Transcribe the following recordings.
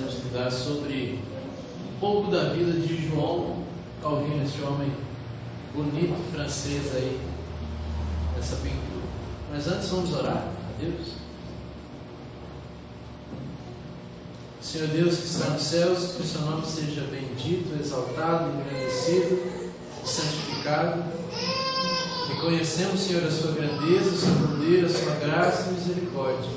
iremos estudar sobre um pouco da vida de João Calvino, esse homem bonito francês aí, nessa pintura. Mas antes vamos orar a Deus. Senhor Deus que está nos céus, que o seu nome seja bendito, exaltado, engrandecido, santificado. Reconhecemos, Senhor, a sua grandeza, o seu poder, a sua graça e misericórdia.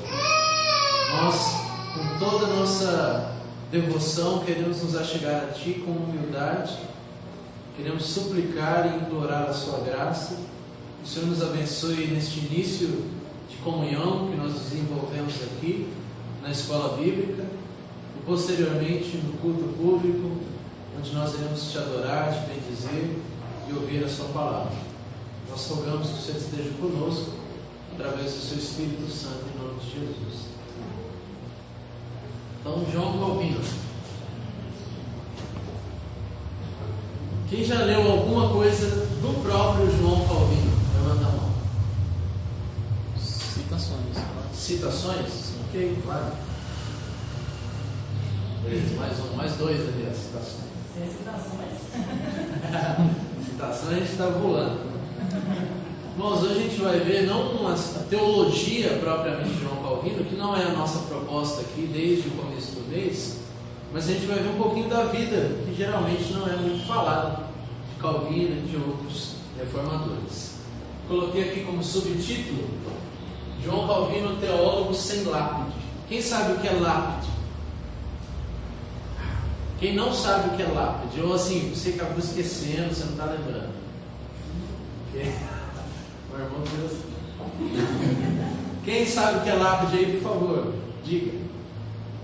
Nós, com toda a nossa devoção, queremos nos achegar a Ti com humildade, queremos suplicar e implorar a sua graça. Que o Senhor nos abençoe neste início de comunhão que nós desenvolvemos aqui na escola bíblica e posteriormente no culto público, onde nós iremos Te adorar, Te bendizer e ouvir a sua palavra. Nós rogamos que o Senhor esteja conosco através do seu Espírito Santo, em nome de Jesus. Então, João Calvino. Quem já leu alguma coisa do próprio João Calvino? Levanta a mão. Citações. Citações? Sim. Ok, claro. Beleza, mais dois ali, as citações. Sem citações. Citações a gente está voando. Irmãos, hoje a gente vai ver não a teologia propriamente de João Calvino, que não é a nossa proposta aqui desde o começo do mês, mas a gente vai ver um pouquinho da vida, que geralmente não é muito falado, de Calvino e de outros reformadores. Coloquei aqui como subtítulo: João Calvino, teólogo sem lápide. Quem sabe o que é lápide? Quem não sabe o que é lápide? Ou assim, você acabou esquecendo, você não está lembrando. Meu irmão Deus. Quem sabe o que é lápide aí, por favor, diga.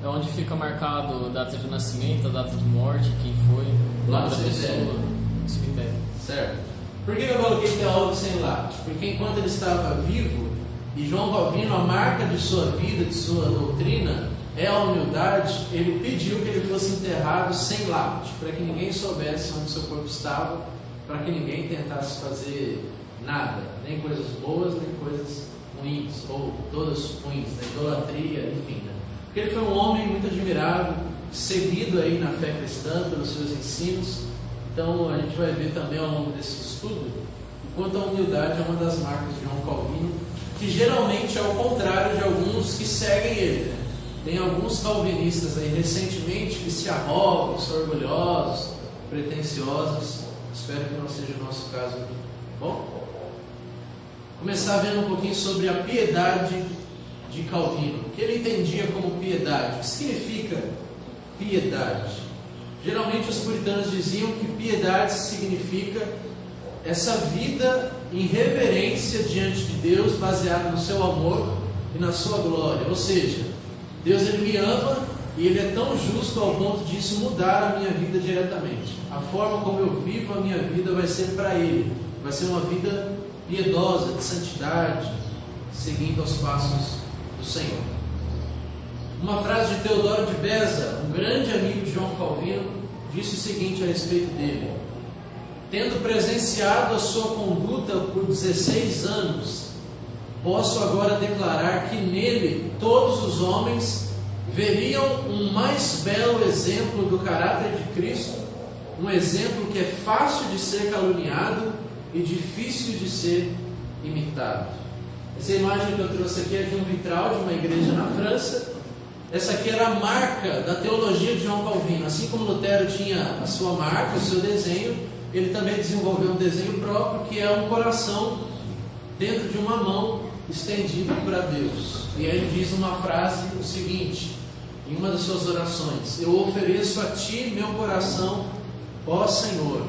É onde fica marcado a data de nascimento, a data de morte, quem foi, Lá no da cemitério. pessoa, no cemitério. Certo. Por que eu coloquei teólogo sem lápide? Porque enquanto ele estava vivo, e João Calvino, a marca de sua vida, de sua doutrina, é a humildade, ele pediu que ele fosse enterrado sem lápide, para que ninguém soubesse onde seu corpo estava, para que ninguém tentasse fazer nada, nem coisas boas, nem coisas ruins, ou todas ruins, né? Idolatria, enfim. Né? Porque ele foi um homem muito admirado, seguido aí na fé cristã pelos seus ensinos. Então a gente vai ver também ao longo desse estudo o quanto a humildade é uma das marcas de João Calvino, que geralmente é o contrário de alguns que seguem ele. Né? Tem alguns calvinistas aí recentemente que se arrogam, são orgulhosos, pretensiosos. Espero que não seja o nosso caso aqui. Bom? Começar vendo um pouquinho sobre a piedade de Calvino. O que ele entendia como piedade? O que significa piedade? Geralmente os puritanos diziam que piedade significa essa vida em reverência diante de Deus, baseada no seu amor e na sua glória. Ou seja, Deus ele me ama e Ele é tão justo ao ponto disso mudar a minha vida diretamente. A forma como eu vivo a minha vida vai ser para Ele. Vai ser uma vida piedosa, de santidade, seguindo aos passos do Senhor. Uma frase de Teodoro de Beza, um grande amigo de João Calvino, disse o seguinte a respeito dele: tendo presenciado a sua conduta por 16 anos, posso agora declarar que nele todos os homens veriam um mais belo exemplo do caráter de Cristo, um exemplo que é fácil de ser caluniado e difícil de ser imitado. Essa imagem que eu trouxe aqui é de um vitral de uma igreja na França. Essa aqui era a marca da teologia de João Calvino. Assim como Lutero tinha a sua marca, o seu desenho, ele também desenvolveu um desenho próprio, que é um coração dentro de uma mão estendido para Deus. E aí ele diz uma frase, o seguinte, em uma das suas orações: eu ofereço a Ti meu coração, ó Senhor,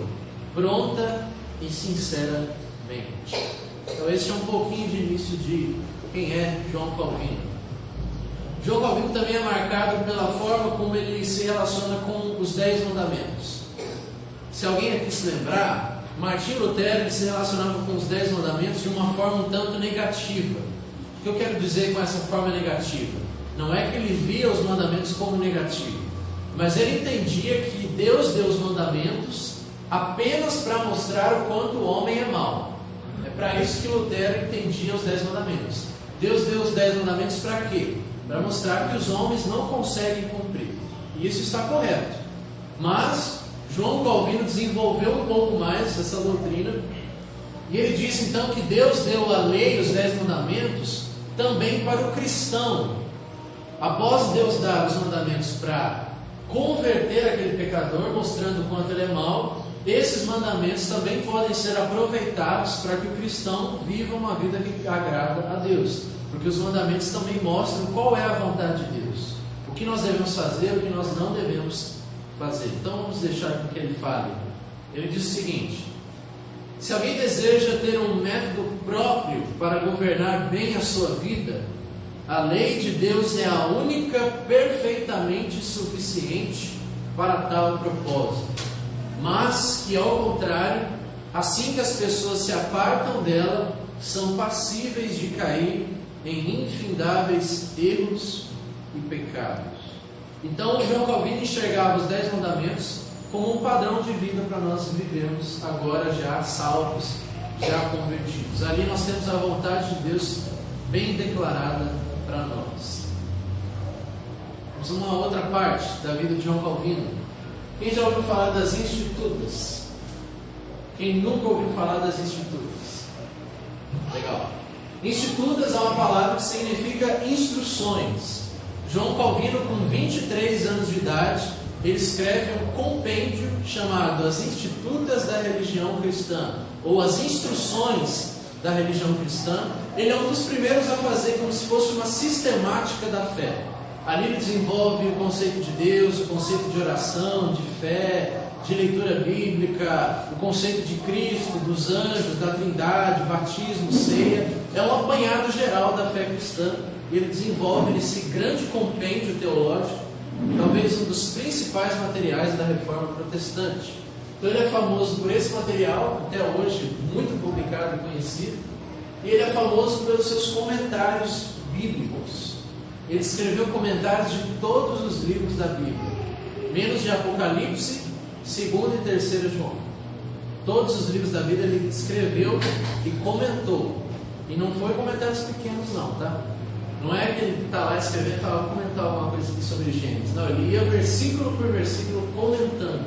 pronta e sinceramente. Então esse é um pouquinho de início de quem é João Calvino. João Calvino também é marcado pela forma como ele se relaciona com os 10 mandamentos. Se alguém aqui se lembrar, Martinho Lutero ele se relacionava com os 10 mandamentos de uma forma um tanto negativa. O que eu quero dizer com essa forma negativa? Não é que ele via os mandamentos como negativo, mas ele entendia que Deus deu os mandamentos apenas para mostrar o quanto o homem é mau. É para isso que Lutero entendia os 10 mandamentos. Deus deu os 10 mandamentos para quê? Para mostrar que os homens não conseguem cumprir. E Isso está correto. Mas João Calvino desenvolveu um pouco mais essa doutrina, e ele disse então que Deus deu a lei, os 10 mandamentos, também para o cristão. Após Deus dar os mandamentos para converter aquele pecador, mostrando o quanto ele é mau, esses mandamentos também podem ser aproveitados para que o cristão viva uma vida que agrada a Deus, porque os mandamentos também mostram qual é a vontade de Deus, o que nós devemos fazer, o que nós não devemos fazer. Então vamos deixar com que ele fale. Ele diz o seguinte: se alguém deseja ter um método próprio para governar bem a sua vida, a lei de Deus é a única perfeitamente suficiente para tal propósito. Mas que, ao contrário, assim que as pessoas se apartam dela, são passíveis de cair em infindáveis erros e pecados. Então, João Calvino enxergava os 10 mandamentos como um padrão de vida para nós vivermos agora já salvos, já convertidos. Ali nós temos a vontade de Deus bem declarada para nós. Vamos a uma outra parte da vida de João Calvino. Quem já ouviu falar das institutas? Quem nunca ouviu falar das institutas? Legal. Institutas é uma palavra que significa instruções. João Calvino, com 23 anos de idade, ele escreve um compêndio chamado As Institutas da Religião Cristã, ou As Instruções da Religião Cristã. Ele é um dos primeiros a fazer como se fosse uma sistemática da fé. Ali ele desenvolve o conceito de Deus, o conceito de oração, de fé, de leitura bíblica, o conceito de Cristo, dos anjos, da Trindade, batismo, ceia. É um apanhado geral da fé cristã. Ele desenvolve nesse grande compêndio teológico, talvez um dos principais materiais da Reforma Protestante. Então ele é famoso por esse material, até hoje muito publicado e conhecido, e ele é famoso pelos seus comentários bíblicos. Ele escreveu comentários de todos os livros da Bíblia, menos de Apocalipse, 2 e 3 João. Todos os livros da Bíblia ele escreveu e comentou. E não foi comentários pequenos não, tá? Não é que ele está lá escrevendo e fala, vou comentar alguma coisa aqui sobre Gênesis. Não, ele ia versículo por versículo comentando.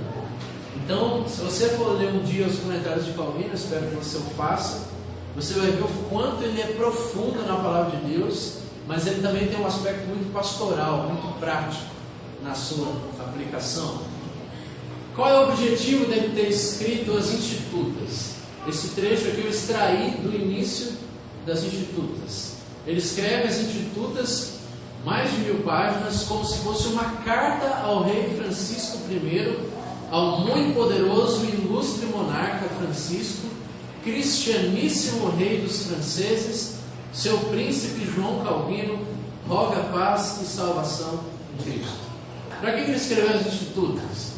Então, se você for ler um dia os comentários de Calvino, eu espero que você o faça, você vai ver o quanto ele é profundo na palavra de Deus, mas ele também tem um aspecto muito pastoral, muito prático na sua aplicação. Qual é o objetivo dele ter escrito as Institutas? Esse trecho aqui eu extraí do início das Institutas. Ele escreve as Institutas, mais de 1000 páginas, como se fosse uma carta ao rei Francisco I, ao muito poderoso e ilustre monarca Francisco, cristianíssimo rei dos franceses, seu príncipe João Calvino, roga paz e salvação em Cristo. Para que ele escreveu as Institutas?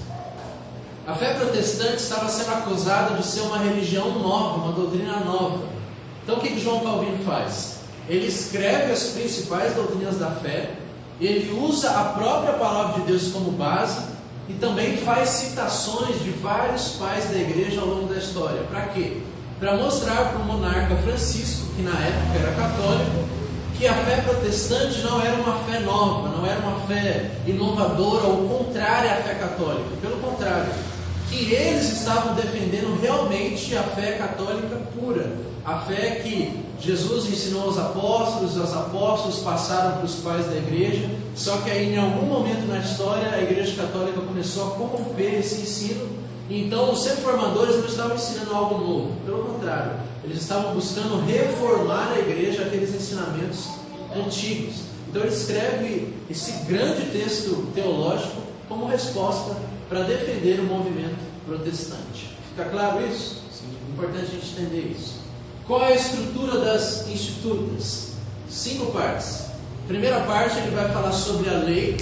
A fé protestante estava sendo acusada de ser uma religião nova, uma doutrina nova. Então o que João Calvino faz? Ele escreve as principais doutrinas da fé, ele usa a própria palavra de Deus como base e também faz citações de vários pais da igreja ao longo da história. Para quê? Para mostrar para o monarca Francisco, que na época era católico, que a fé protestante não era uma fé nova, não era uma fé inovadora ou contrária à fé católica. Pelo contrário, que eles estavam defendendo realmente a fé católica pura, a fé que Jesus ensinou aos apóstolos, os apóstolos passaram para os pais da igreja, só que aí em algum momento na história a igreja católica começou a corromper esse ensino, e então os reformadores não estavam ensinando algo novo, pelo contrário, eles estavam buscando reformar a igreja, aqueles ensinamentos antigos. Então ele escreve esse grande texto teológico como resposta para defender o movimento protestante. Fica claro isso? Sim. É importante a gente entender isso. Qual é a estrutura das Institutas? 5 partes. Primeira parte ele vai falar sobre a lei,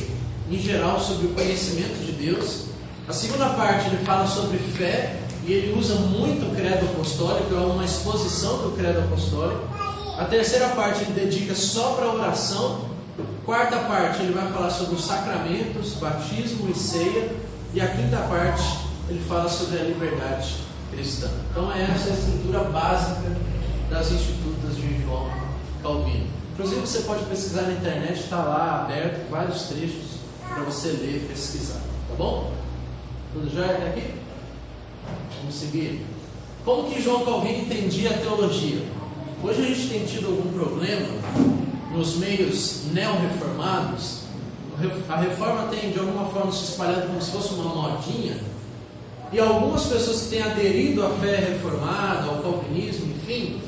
em geral sobre o conhecimento de Deus. A segunda parte ele fala sobre fé, e ele usa muito o credo apostólico, é uma exposição do credo apostólico. A terceira parte ele dedica só para a oração. Quarta parte ele vai falar sobre os sacramentos, batismo e ceia. E a quinta parte ele fala sobre a liberdade cristã. Então essa é a estrutura básica das Institutas de João Calvino. Inclusive você pode pesquisar na internet, está lá aberto, vários trechos para você ler e pesquisar, tá bom? Tudo já até aqui? Vamos seguir. Como que João Calvino entendia a teologia? Hoje a gente tem tido algum problema nos meios neo-reformados. A reforma tem de alguma forma se espalhado como se fosse uma modinha, e algumas pessoas que têm aderido à fé reformada, ao calvinismo, enfim,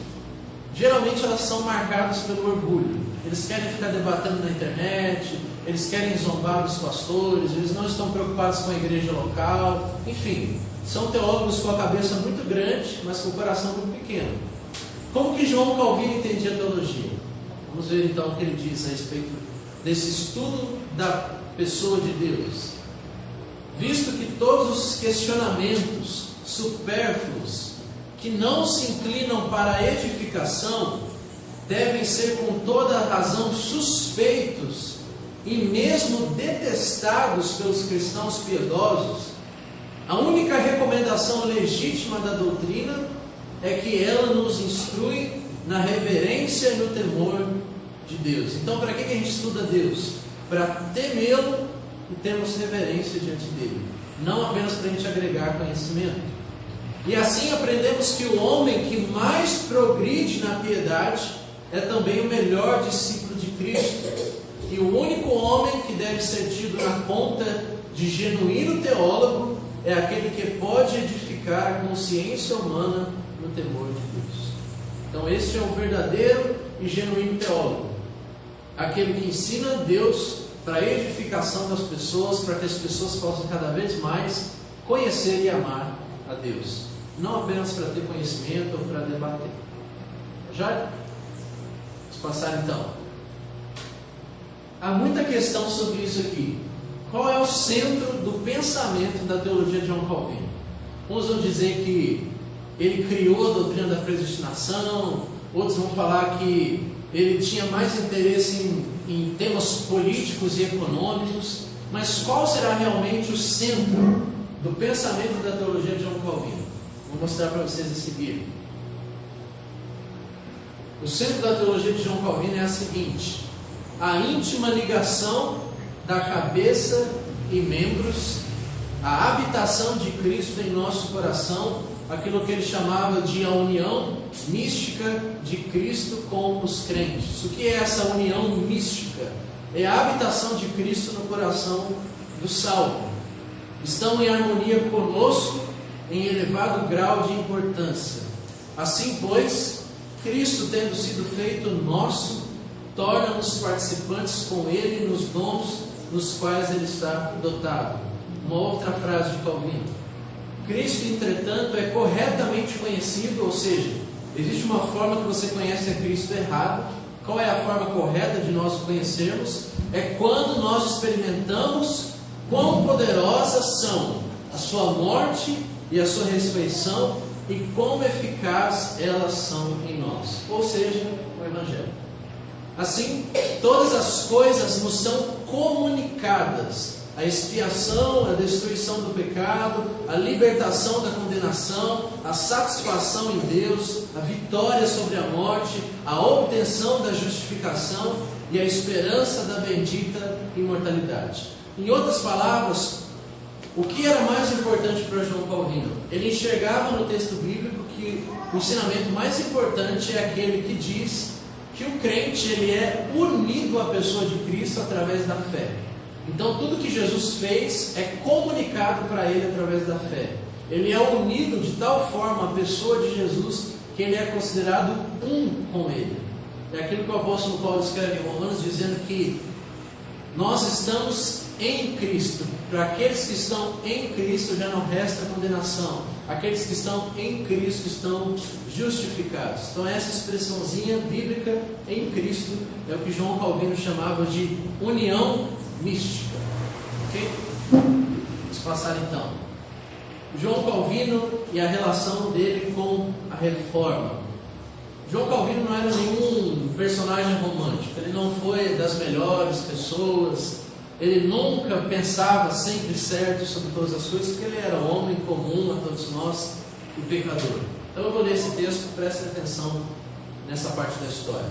geralmente elas são marcadas pelo orgulho. Eles querem ficar debatendo na internet, eles querem zombar dos pastores, eles não estão preocupados com a igreja local, enfim, são teólogos com a cabeça muito grande, mas com o coração muito pequeno. Como que João Calvino entendia a teologia? Vamos ver então o que ele diz a respeito desse estudo da pessoa de Deus. Visto que todos os questionamentos supérfluos que não se inclinam para a edificação devem ser com toda a razão suspeitos e mesmo detestados pelos cristãos piedosos, a única recomendação legítima da doutrina é que ela nos instrui na reverência e no temor de Deus. Então, para que a gente estuda Deus? Para temê-lo e termos reverência diante dele, não apenas para a gente agregar conhecimento. E assim aprendemos que o homem que mais progride na piedade é também o melhor discípulo de Cristo, e o único homem que deve ser tido na conta de genuíno teólogo é aquele que pode edificar a consciência humana no temor de Deus. Então este é o verdadeiro e genuíno teólogo, aquele que ensina Deus para a edificação das pessoas, para que as pessoas possam cada vez mais conhecer e amar a Deus, não apenas para ter conhecimento ou para debater. Já? Vamos passar então. Há muita questão sobre isso aqui. Qual é o centro do pensamento da teologia de João Calvino? Uns vão dizer que ele criou a doutrina da predestinação, outros vão falar que ele tinha mais interesse em temas políticos e econômicos, mas qual será realmente o centro do pensamento da teologia de João Calvino? Vou mostrar para vocês a seguir. O centro da teologia de João Calvino é a seguinte: a íntima ligação da cabeça e membros, a habitação de Cristo em nosso coração, aquilo que ele chamava de a união mística de Cristo com os crentes. O que é essa união mística? É a habitação de Cristo no coração do salvo. Estão em harmonia conosco em elevado grau de importância. Assim, pois, Cristo, tendo sido feito nosso, torna-nos participantes com Ele nos dons nos quais Ele está dotado. Uma outra frase de Calvino: Cristo, entretanto, é corretamente conhecido, ou seja, existe uma forma que você conhece a Cristo errado. Qual é a forma correta de nós o conhecermos? É quando nós experimentamos quão poderosas são a sua morte e a sua ressurreição e quão eficaz elas são em nós, ou seja, o Evangelho. Assim, todas as coisas nos são comunicadas: a expiação, a destruição do pecado, a libertação da condenação, a satisfação em Deus, a vitória sobre a morte, a obtenção da justificação e a esperança da bendita imortalidade. Em outras palavras, o que era mais importante para João Calvino? Ele enxergava no texto bíblico que o ensinamento mais importante é aquele que diz que o crente ele é unido à pessoa de Cristo através da fé. Então tudo que Jesus fez é comunicado para ele através da fé. Ele é unido de tal forma à pessoa de Jesus que ele é considerado um com ele. É aquilo que o apóstolo Paulo escreve em Romanos, dizendo que nós estamos em Cristo. Para aqueles que estão em Cristo já não resta condenação. Aqueles que estão em Cristo estão justificados. Então essa expressãozinha bíblica, em Cristo, é o que João Calvino chamava de união mística. Ok? Vamos passar então. João Calvino e a relação dele com a reforma. João Calvino não era nenhum personagem romântico. Ele não foi das melhores pessoas. Ele nunca pensava sempre certo sobre todas as coisas, porque ele era homem comum a todos nós e pecador. Então eu vou ler esse texto, prestem atenção nessa parte da história.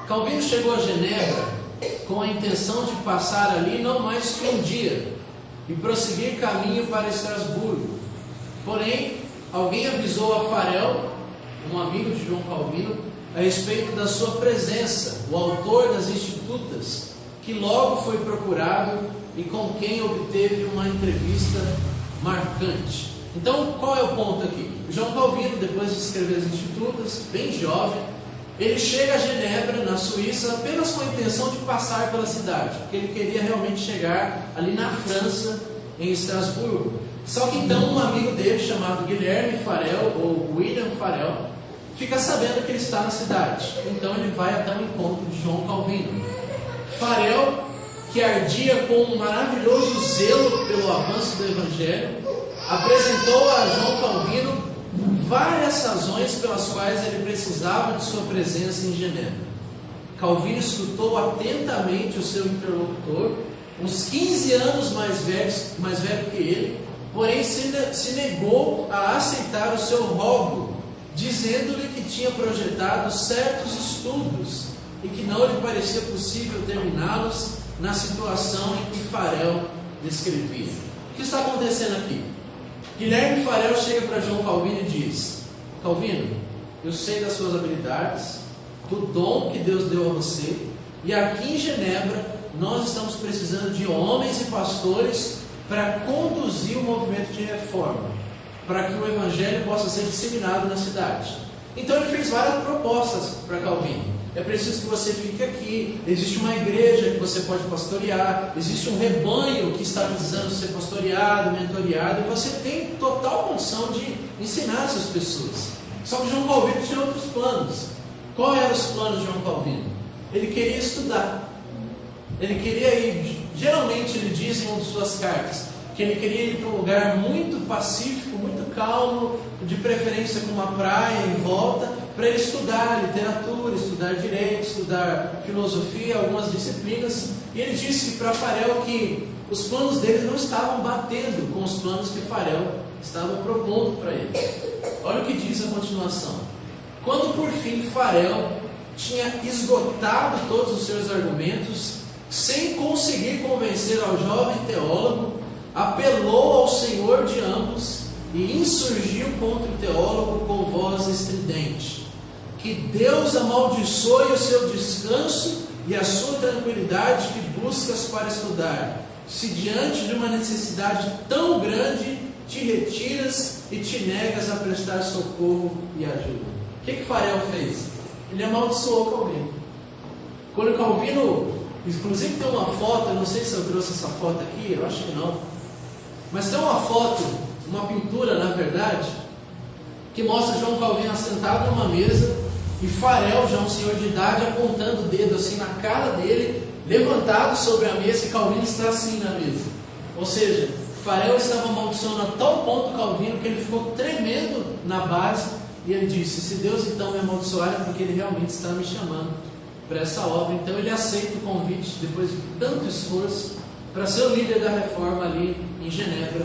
Calvino chegou a Genebra com a intenção de passar ali não mais que um dia e prosseguir caminho para Estrasburgo. Porém, alguém avisou a Farel, um amigo de João Calvino, a respeito da sua presença, o autor das Institutas, que logo foi procurado e com quem obteve uma entrevista marcante. Então, qual é o ponto aqui? João Calvino, depois de escrever as Institutas, bem jovem, ele chega a Genebra, na Suíça, apenas com a intenção de passar pela cidade, porque ele queria realmente chegar ali na França, em Estrasburgo. Só que então um amigo dele, chamado Guilherme Farel, ou William Farel, fica sabendo que ele está na cidade. Então ele vai até o encontro de João Calvino. Farel, que ardia com um maravilhoso zelo pelo avanço do Evangelho, apresentou a João Calvino várias razões pelas quais ele precisava de sua presença em Genebra. Calvino escutou atentamente o seu interlocutor, uns 15 anos mais velho que ele, porém se negou a aceitar o seu rogo, dizendo-lhe que tinha projetado certos estudos e que não lhe parecia possível terminá-los na situação em que Farel descrevia. O que está acontecendo aqui? Guilherme Farel chega para João Calvino e diz: Calvino, eu sei das suas habilidades, do dom que Deus deu a você, e aqui em Genebra nós estamos precisando de homens e pastores para conduzir o movimento de reforma, para que o Evangelho possa ser disseminado na cidade. Então ele fez várias propostas para Calvino. É preciso que você fique aqui, existe uma igreja que você pode pastorear, existe um rebanho que está precisando ser pastoreado, mentoreado, e você tem total condição de ensinar essas pessoas. Só que João Calvino tinha outros planos. Quais eram os planos de João Calvino? Ele queria estudar, ele queria ir, geralmente ele diz em uma de suas cartas, que ele queria ir para um lugar muito pacífico, muito calmo, de preferência com uma praia em volta, para ele estudar literatura, estudar direito, estudar filosofia, algumas disciplinas. E ele disse para Farel que os planos dele não estavam batendo com os planos que Farel estava propondo para ele. Olha o que diz a continuação. Quando por fim Farel tinha esgotado todos os seus argumentos, sem conseguir convencer ao jovem teólogo, apelou ao Senhor de ambos e insurgiu contra o teólogo com voz estridente: que Deus amaldiçoe o seu descanso e a sua tranquilidade que buscas para estudar, se diante de uma necessidade tão grande te retiras e te negas a prestar socorro e ajuda. O que Farel fez? Ele amaldiçoou Calvino. Quando Calvino, inclusive tem uma foto, eu não sei se eu trouxe essa foto aqui, eu acho que não, mas tem uma foto, uma pintura na verdade, que mostra João Calvino assentado numa mesa e Farel, já um senhor de idade, apontando o dedo assim na cara dele, levantado sobre a mesa, e Calvino está assim na mesa. Ou seja, Farel estava amaldiçoando a tal ponto Calvino que ele ficou tremendo na base, e ele disse: se Deus então me amaldiçoar é porque ele realmente está me chamando para essa obra. Então ele aceita o convite, depois de tanto esforço, para ser o líder da reforma ali em Genebra,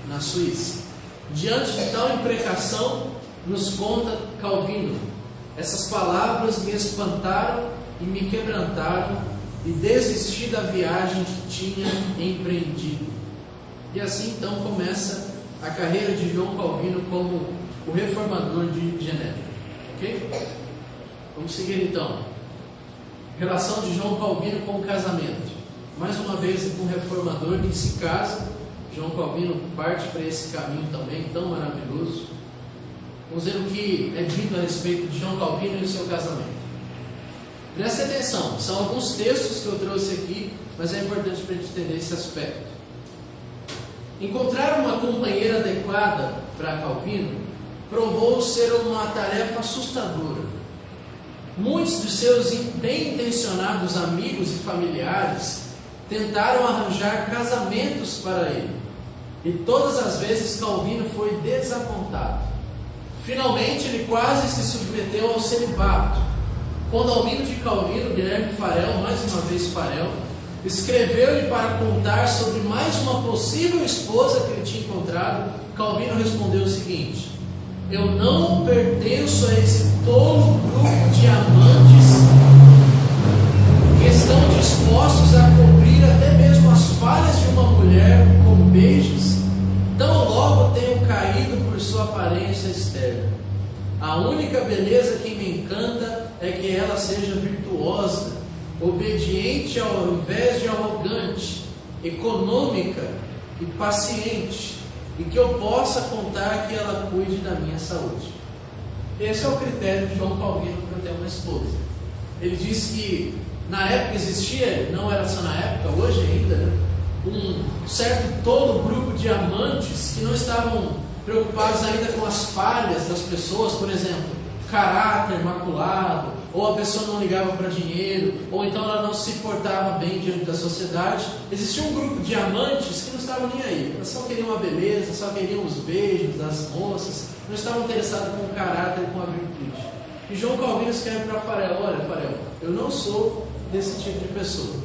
na Suíça. Diante de tal imprecação, nos conta Calvino: essas palavras me espantaram e me quebrantaram, e desisti da viagem que tinha empreendido. E assim então começa a carreira de João Calvino como o reformador de Genebra. Ok? Vamos seguir então. Relação de João Calvino com o casamento. Mais uma vez, um reformador que se casa. João Calvino parte para esse caminho também tão maravilhoso. Vamos ver o que é dito a respeito de João Calvino e o seu casamento. Preste atenção, são alguns textos que eu trouxe aqui, mas é importante para a gente entender esse aspecto. Encontrar uma companheira adequada para Calvino provou ser uma tarefa assustadora. Muitos de seus bem intencionados amigos e familiares tentaram arranjar casamentos para ele, e todas as vezes Calvino foi desapontado. Finalmente ele quase se submeteu ao celibato, quando o amigo de Calvino, Guilherme Farel, mais uma vez Farel, escreveu-lhe para contar sobre mais uma possível esposa que ele tinha encontrado. Calvino respondeu o seguinte: eu não pertenço a esse tolo grupo de amantes que estão dispostos a cobrir até mesmo as falhas de uma mulher com beijos, tão logo tenham caído por sua aparência externa. A única beleza que me encanta é que ela seja virtuosa, obediente ao invés de arrogante, econômica e paciente, e que eu possa contar que ela cuide da minha saúde. Esse é o critério de João Calvino para ter uma esposa. Ele diz que na época existia, não era só na época, hoje ainda, né, um certo tolo grupo de amantes que não estavam preocupados ainda com as falhas das pessoas, por exemplo, caráter maculado, ou a pessoa não ligava para dinheiro, ou então ela não se portava bem diante da sociedade. Existia um grupo de amantes que não estavam nem aí, elas só queriam a beleza, só queriam os beijos das moças, não estavam interessados com o caráter e com a virtude. E João Calvino escreve para Farel: olha, Farel, eu não sou desse tipo de pessoa.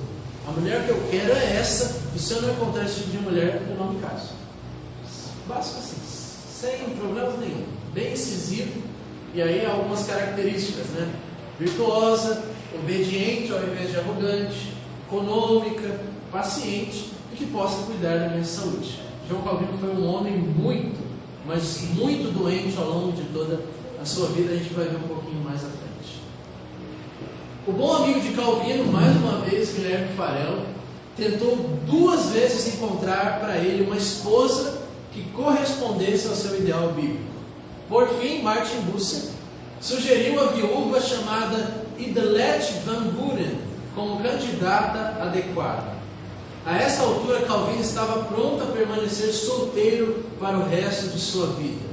A mulher que eu quero é essa, e se eu não encontrar esse tipo de mulher, eu não me caso. Básico assim, sem problemas nenhum, bem incisivo. E aí algumas características, né? Virtuosa, obediente ao invés de arrogante, econômica, paciente e que possa cuidar da minha saúde. João Calvino foi um homem muito, mas muito doente ao longo de toda a sua vida. A gente vai ver um pouquinho mais à frente. O bom amigo de Calvino, mais uma vez, Guilherme Farel, tentou 2 vezes encontrar para ele uma esposa que correspondesse ao seu ideal bíblico. Por fim, Martin Bucer sugeriu a viúva chamada Idelette Van Buren como candidata adequada. A essa altura, Calvino estava pronto a permanecer solteiro para o resto de sua vida.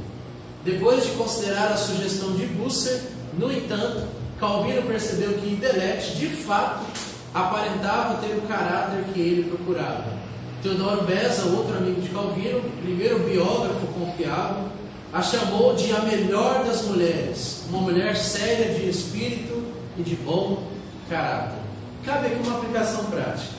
Depois de considerar a sugestão de Bucer, no entanto, Calvino percebeu que Idelette, de fato, aparentava ter o caráter que ele procurava. Teodoro Beza, outro amigo de Calvino, primeiro biógrafo confiável, a chamou de a melhor das mulheres, uma mulher séria de espírito e de bom caráter. Cabe aqui uma aplicação prática,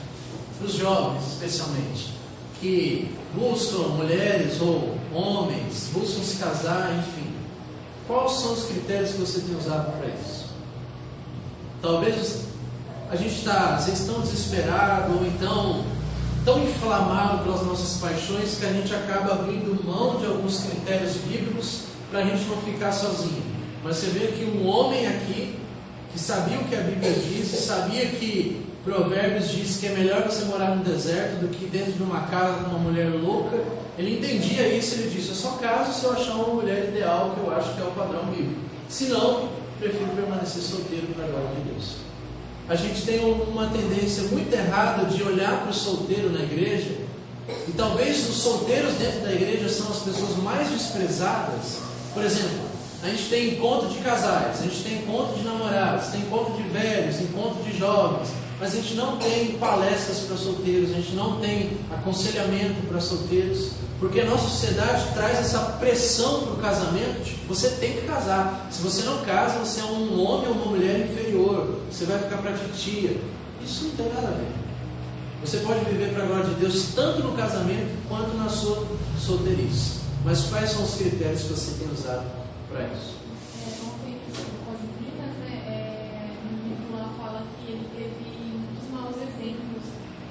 para os jovens especialmente, que buscam mulheres ou homens, buscam se casar, enfim. Quais são os critérios que você tem usado para isso? Talvez vocês estão desesperados, ou então tão inflamado pelas nossas paixões que a gente acaba abrindo mão de alguns critérios bíblicos para a gente não ficar sozinho. Mas você vê que um homem aqui que sabia o que a Bíblia diz, e sabia que Provérbios diz que é melhor você morar no deserto do que dentro de uma casa com uma mulher louca, ele entendia isso. Ele disse: eu só caso se eu achar uma mulher ideal, que eu acho que é o padrão bíblico. Se não, prefiro permanecer solteiro para a glória de Deus. A gente tem uma tendência muito errada de olhar para o solteiro na igreja, e talvez os solteiros dentro da igreja são as pessoas mais desprezadas. Por exemplo, a gente tem encontro de casais, a gente tem encontro de namorados, tem encontro de velhos, encontro de jovens, mas a gente não tem palestras para solteiros, a gente não tem aconselhamento para solteiros, porque a nossa sociedade traz essa pressão para o casamento, tipo, você tem que casar. Se você não casa, você é um homem ou uma mulher inferior, você vai ficar para titia. Isso não tem nada a ver. Você pode viver para a glória de Deus tanto no casamento quanto na sua solteirice. Mas quais são os critérios que você tem usado para isso?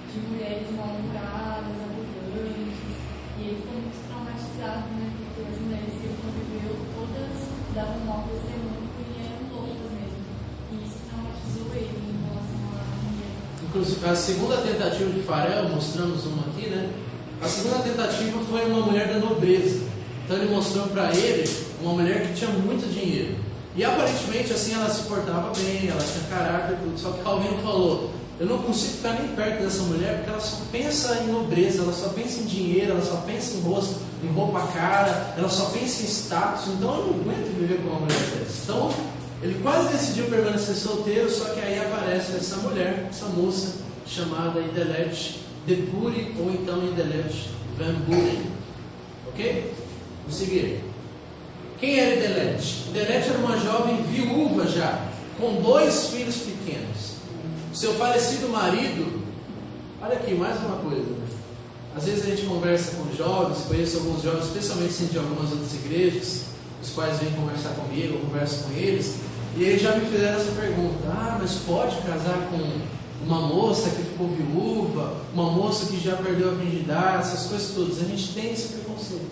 De mulheres mal-humoradas, arrogantes, e ele ficou muito traumatizado, né? Porque as mulheres que ele conviveu, todas davam mau testemunho e eram loucas mesmo. E isso traumatizou ele em relação à mulher. Inclusive, a segunda tentativa de Farel, mostramos uma aqui, né? A segunda tentativa foi uma mulher da nobreza. Então ele mostrou para ele uma mulher que tinha muito dinheiro. E aparentemente assim ela se portava bem, ela tinha caráter e tudo. Só que Calvino falou: eu não consigo ficar nem perto dessa mulher, porque ela só pensa em nobreza, ela só pensa em dinheiro, ela só pensa em roupa cara, ela só pensa em status. Então eu não aguento viver com uma mulher dessa. Então ele quase decidiu permanecer solteiro, só que aí aparece essa mulher, essa moça chamada Idelette de Buren, ou então Idelette Van Buren. Ok? Vamos seguir. Quem era Idelette? Idelette era uma jovem viúva já, com 2 filhos pequenos. Seu falecido marido, olha aqui, mais uma coisa. Às vezes a gente conversa com jovens, conheço alguns jovens, especialmente assim, de algumas outras igrejas, os quais vêm conversar comigo, eu converso com eles, e eles já me fizeram essa pergunta: mas pode casar com uma moça que ficou viúva, uma moça que já perdeu a virgindade, essas coisas todas. A gente tem esse preconceito.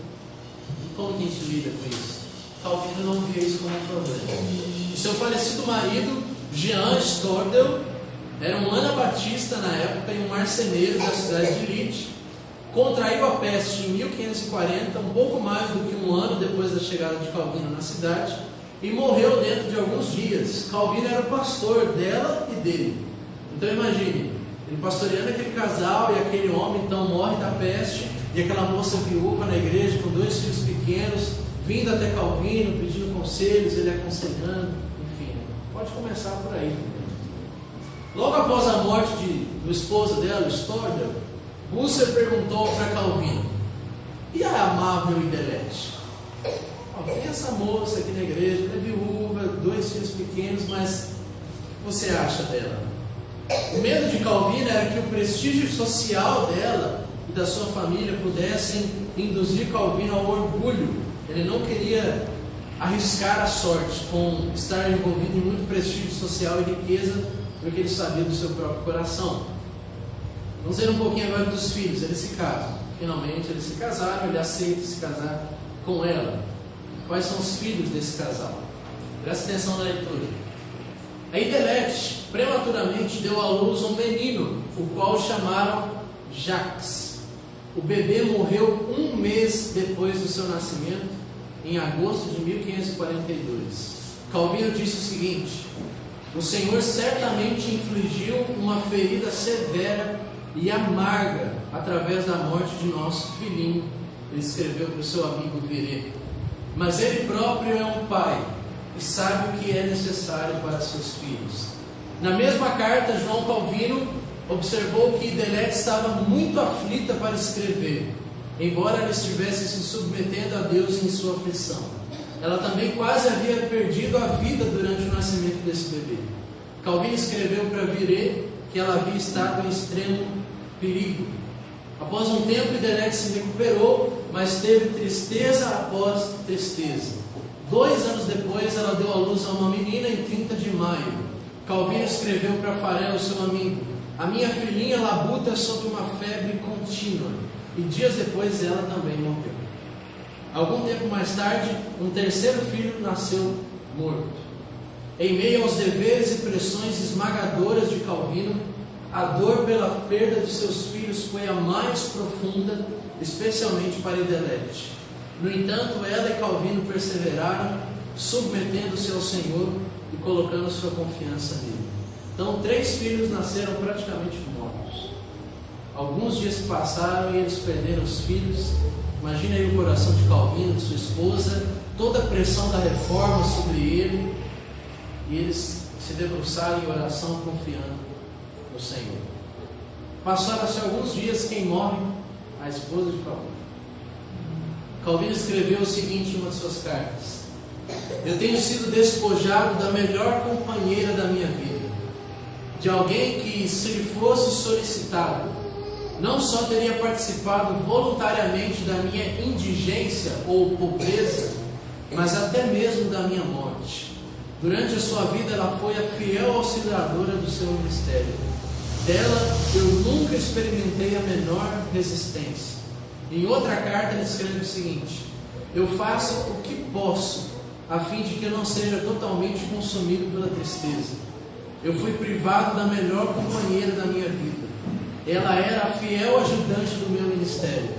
E como que a gente lida com isso? Calvino não via isso como um problema. O seu falecido marido, Jean Stordel, era um anabatista na época e um marceneiro da cidade de Litte. Contraiu a peste em 1540, um pouco mais do que um ano depois da chegada de Calvino na cidade, e morreu dentro de alguns dias. Calvino era o pastor dela e dele. Então imagine, ele pastoreando aquele casal e aquele homem então morre da peste, e aquela moça viúva na igreja com 2 filhos pequenos, vindo até Calvino, pedindo conselhos, ele aconselhando, enfim, pode começar por aí. Logo após a morte do esposo dela, Stordel, Bucer perguntou para Calvino: e a amável Idelete? Tem essa moça aqui na igreja, ela é viúva, 2 filhos pequenos, mas o que você acha dela? O medo de Calvino era que o prestígio social dela e da sua família pudessem induzir Calvino ao orgulho. Ele não queria arriscar a sorte com estar envolvido em muito prestígio social e riqueza, porque ele sabia do seu próprio coração. Vamos ver um pouquinho agora dos filhos. Eles se casam. Finalmente eles se casaram, ele aceita se casar com ela. Quais são os filhos desse casal? Presta atenção na leitura. A Idelete prematuramente deu à luz um menino, o qual chamaram Jacques. O bebê morreu 1 mês depois do seu nascimento, em agosto de 1542. Calvino disse o seguinte: o Senhor certamente infligiu uma ferida severa e amarga através da morte de nosso filhinho. Ele escreveu para o seu amigo Virê. Mas ele próprio é um pai e sabe o que é necessário para seus filhos. Na mesma carta, João Calvino observou que Idelete estava muito aflita para escrever, embora ela estivesse se submetendo a Deus em sua aflição. Ela também quase havia perdido a vida durante o nascimento desse bebê. Calvino escreveu para Virê que ela havia estado em extremo perigo. Após um tempo, Idelete se recuperou, mas teve tristeza após tristeza. 2 anos depois, ela deu à luz a uma menina em 30 de maio. Calvino escreveu para Farel, seu amigo: a minha filhinha labuta sob uma febre contínua. E dias depois ela também morreu. Algum tempo mais tarde, um terceiro filho nasceu morto. Em meio aos deveres e pressões esmagadoras de Calvino, a dor pela perda de seus filhos foi a mais profunda, especialmente para Idelete. No entanto, ela e Calvino perseveraram, submetendo-se ao Senhor e colocando sua confiança nele. Então, 3 filhos nasceram praticamente mortos. Alguns dias se passaram e eles perderam os filhos. Imagina aí o coração de Calvino, de sua esposa, toda a pressão da reforma sobre ele, e eles se debruçaram em oração, confiando no Senhor. Passaram-se alguns dias, quem morre? A esposa de Calvino. Calvino escreveu o seguinte em uma de suas cartas: eu tenho sido despojado da melhor companheira da minha vida, de alguém que, se lhe fosse solicitado, não só teria participado voluntariamente da minha indigência ou pobreza, mas até mesmo da minha morte. Durante a sua vida ela foi a fiel auxiliadora do seu ministério. Dela eu nunca experimentei a menor resistência. Em outra carta ele escreve o seguinte: eu faço o que posso, a fim de que eu não seja totalmente consumido pela tristeza. Eu fui privado da melhor companheira da minha vida. Ela era a fiel ajudante do meu ministério.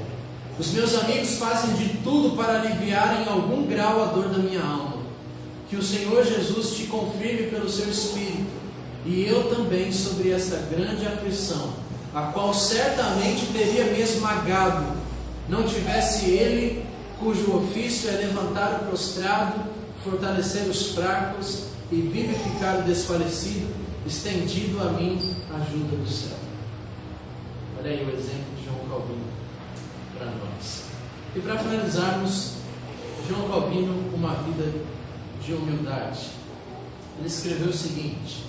Os meus amigos fazem de tudo para aliviar em algum grau a dor da minha alma. Que o Senhor Jesus te confirme pelo seu Espírito, e eu também sobre essa grande aflição, a qual certamente teria me esmagado, não tivesse Ele, cujo ofício é levantar o prostrado, fortalecer os fracos e vivificar o desfalecido, estendido a mim a ajuda do céu. Olha aí o exemplo de João Calvino para nós. E para finalizarmos, João Calvino, uma vida de humildade. Ele escreveu o seguinte: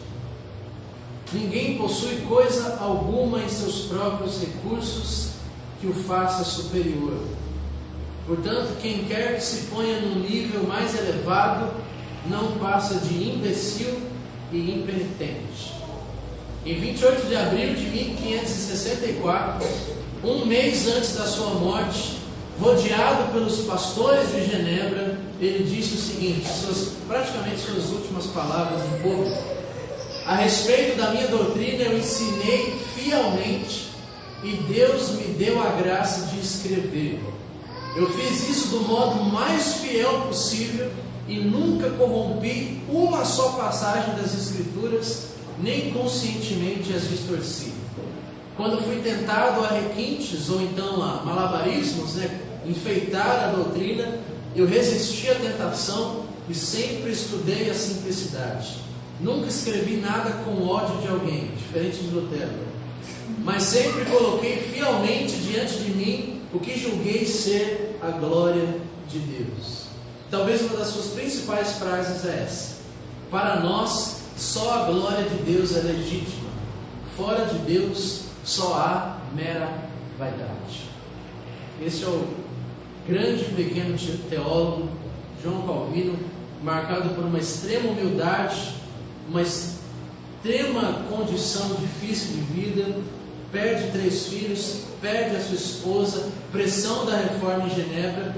ninguém possui coisa alguma em seus próprios recursos que o faça superior. Portanto, quem quer que se ponha num nível mais elevado, não passa de imbecil e impenitente. em 28 de abril de 1564, um mês antes da sua morte, rodeado pelos pastores de Genebra, ele disse o seguinte, praticamente suas últimas palavras em público: a respeito da minha doutrina eu ensinei fielmente e Deus me deu a graça de escrever. Eu fiz isso do modo mais fiel possível e nunca corrompi uma só passagem das Escrituras, nem conscientemente as distorci. Quando fui tentado a requintes ou então a malabarismos, enfeitar a doutrina, eu resisti à tentação e sempre estudei a simplicidade. Nunca escrevi nada com ódio de alguém, diferente de Lutero, mas sempre coloquei fielmente diante de mim o que julguei ser a glória de Deus. Talvez uma das suas principais frases é essa: para nós, só a glória de Deus é legítima. Fora de Deus, só há mera vaidade. Este é o grande e pequeno teólogo João Calvino, marcado por uma extrema humildade, uma extrema condição difícil de vida, perde 3 filhos, perde a sua esposa, pressão da reforma em Genebra,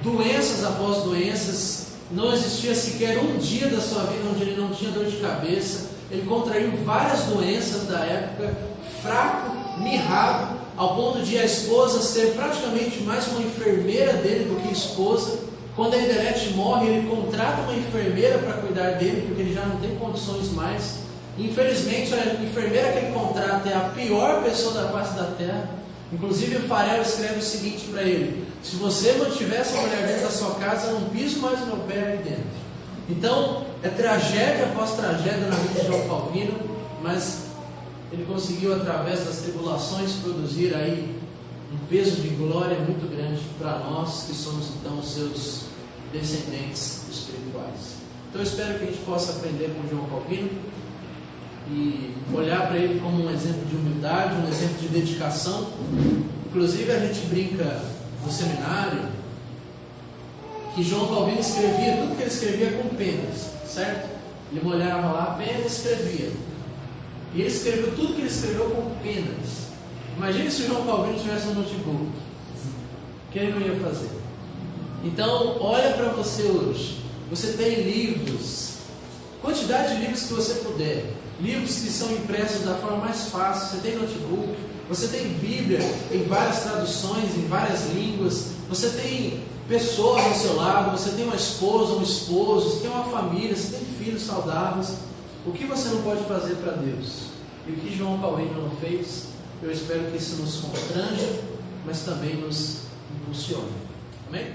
doenças após doenças, não existia sequer um dia da sua vida onde ele não tinha dor de cabeça, ele contraiu várias doenças da época, fraco, mirrado, ao ponto de a esposa ser praticamente mais uma enfermeira dele do que esposa. Quando a Iderete morre, ele contrata uma enfermeira para cuidar dele, porque ele já não tem condições mais. Infelizmente, a enfermeira que ele contrata é a pior pessoa da face da terra. Inclusive, o Farel escreve o seguinte para ele: se você mantiver essa mulher dentro da sua casa, eu não piso mais o meu pé ali dentro. Então, é tragédia após tragédia na vida de João Calvino, mas ele conseguiu, através das tribulações, produzir aí um peso de glória muito grande para nós, que somos então os seus descendentes espirituais. Então eu espero que a gente possa aprender com João Calvino e olhar para ele como um exemplo de humildade, um exemplo de dedicação. Inclusive a gente brinca no seminário que João Calvino escrevia, tudo que ele escrevia com penas, certo? Ele molhava lá a pena e escrevia. E ele escreveu tudo que ele escreveu com penas. Imagine se o João Calvino tivesse um notebook, o que ele não ia fazer? Então, olha para você hoje. Você tem livros, quantidade de livros que você puder, livros que são impressos da forma mais fácil. Você tem notebook, você tem Bíblia em várias traduções, em várias línguas, você tem pessoas ao seu lado, você tem uma esposa, um esposo, você tem uma família, você tem filhos saudáveis. O que você não pode fazer para Deus? E o que João Calvino não fez? Eu espero que isso nos constranja, mas também nos impulsione. Amém?